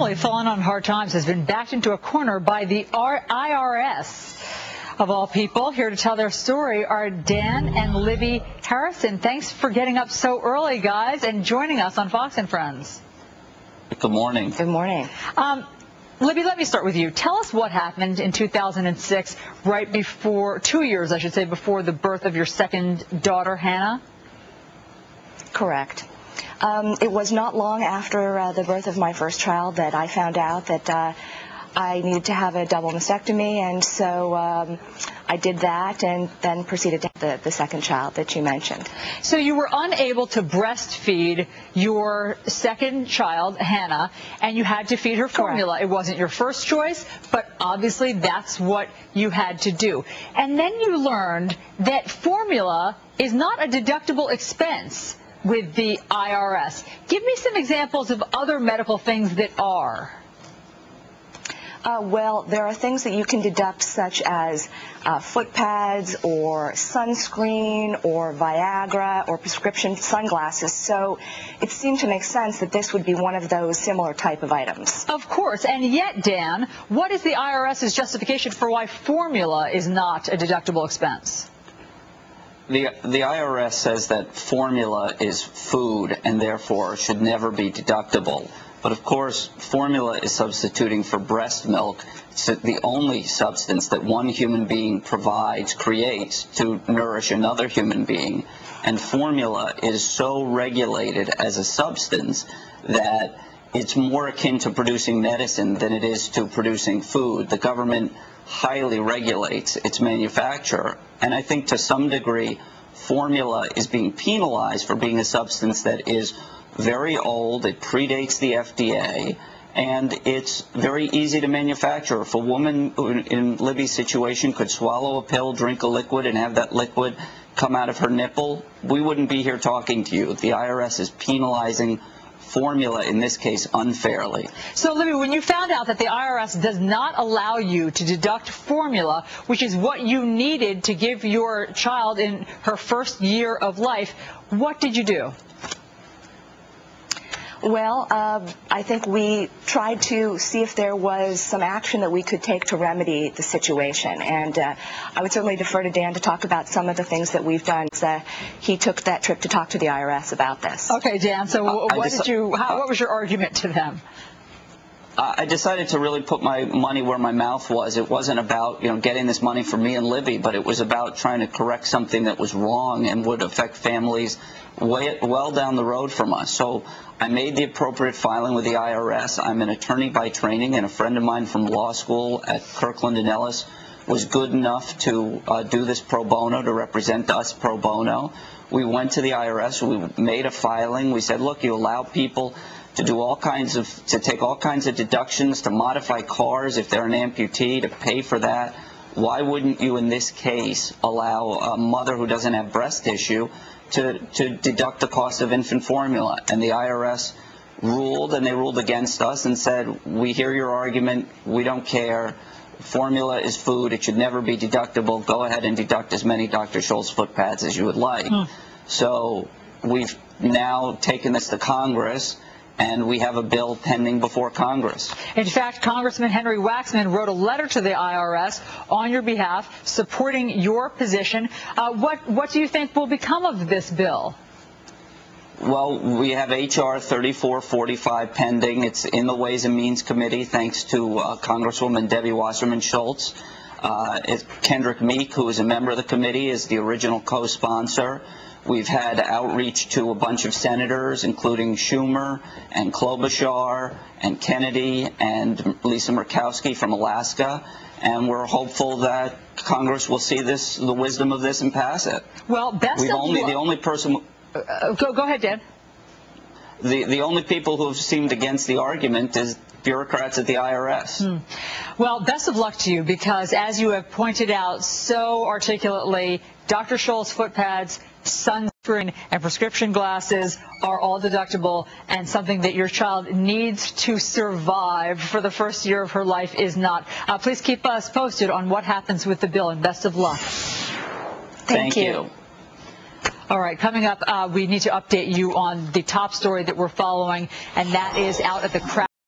family fallen on hard times has been backed into a corner by the IRS. Of all people, here to tell their story are Dan and Libby Harrison. Thanks for getting up so early, guys, and joining us on Fox and Friends. Good morning. Good morning. Libby, let me start with you. Tell us what happened in 2006, right before, 2 years, I should say, before the birth of your second daughter, Hannah. Correct. It was not long after the birth of my first child that I found out that I needed to have a double mastectomy, and so I did that and then proceeded to have the second child that you mentioned. So you were unable to breastfeed your second child, Hannah, and you had to feed her formula. Correct. It wasn't your first choice, but obviously that's what you had to do. And then you learned that formula is not a deductible expense with the IRS. Give me some examples of other medical things that are. Well, there are things that you can deduct, such as foot pads or sunscreen or Viagra or prescription sunglasses. So it seemed to make sense that this would be one of those similar type of items. Of course. And yet, Dan, what is the IRS's justification for why formula is not a deductible expense? The IRS says that formula is food and therefore should never be deductible. But of course, formula is substituting for breast milk. It's the only substance that one human being creates to nourish another human being. And formula is so regulated as a substance that it's more akin to producing medicine than it is to producing food. The government highly regulates its manufacture, and I think to some degree formula is being penalized for being a substance that is very old, it predates the FDA, and it's very easy to manufacture. If a woman in Libby's situation could swallow a pill, drink a liquid, and have that liquid come out of her nipple, we wouldn't be here talking to you. The IRS is penalizing formula, in this case, unfairly. So, Libby, when you found out that the IRS does not allow you to deduct formula, which is what you needed to give your child in her first year of life, what did you do? Well, I think we tried to see if there was some action that we could take to remedy the situation. And I would certainly defer to Dan to talk about some of the things that we've done. He took that trip to talk to the IRS about this. Okay, Dan, so what was your argument to them? I decided to really put my money where my mouth was. It wasn't about, getting this money for me and Libby, but it was about trying to correct something that was wrong and would affect families well down the road from us. So I made the appropriate filing with the IRS. I'm an attorney by training, and a friend of mine from law school at Kirkland & Ellis was good enough to do this pro bono, to represent us pro bono. We went to the IRS. We made a filing. We said, look, you allow people to do to take all kinds of deductions, to modify cars if they're an amputee, to pay for that. Why wouldn't you, in this case, allow a mother who doesn't have breast tissue to deduct the cost of infant formula? And the IRS ruled, and they ruled against us and said, we hear your argument, we don't care. Formula is food, it should never be deductible. Go ahead and deduct as many Dr. Scholl's foot pads as you would like. So we've now taken this to Congress, and we have a bill pending before Congress. In fact, Congressman Henry Waxman wrote a letter to the IRS on your behalf supporting your position. What do you think will become of this bill? Well, we have H.R. 3445 pending. It's in the Ways and Means Committee, thanks to Congresswoman Debbie Wasserman Schultz. Kendrick Meek, who is a member of the committee, is the original co-sponsor. We've had outreach to a bunch of senators, including Schumer and Klobuchar and Kennedy and Lisa Murkowski from Alaska, and we're hopeful that Congress will see the wisdom of this and pass it. Well, the only person. Go ahead, Dan. The only people who have seemed against the argument is bureaucrats at the IRS. Well, best of luck to you, because as you have pointed out so articulately, Dr. Scholl's foot pads, sunscreen, and prescription glasses are all deductible, and something that your child needs to survive for the first year of her life is not. Please keep us posted on what happens with the bill, and best of luck. Thank you. All right, coming up, we need to update you on the top story that we're following, and that is out at the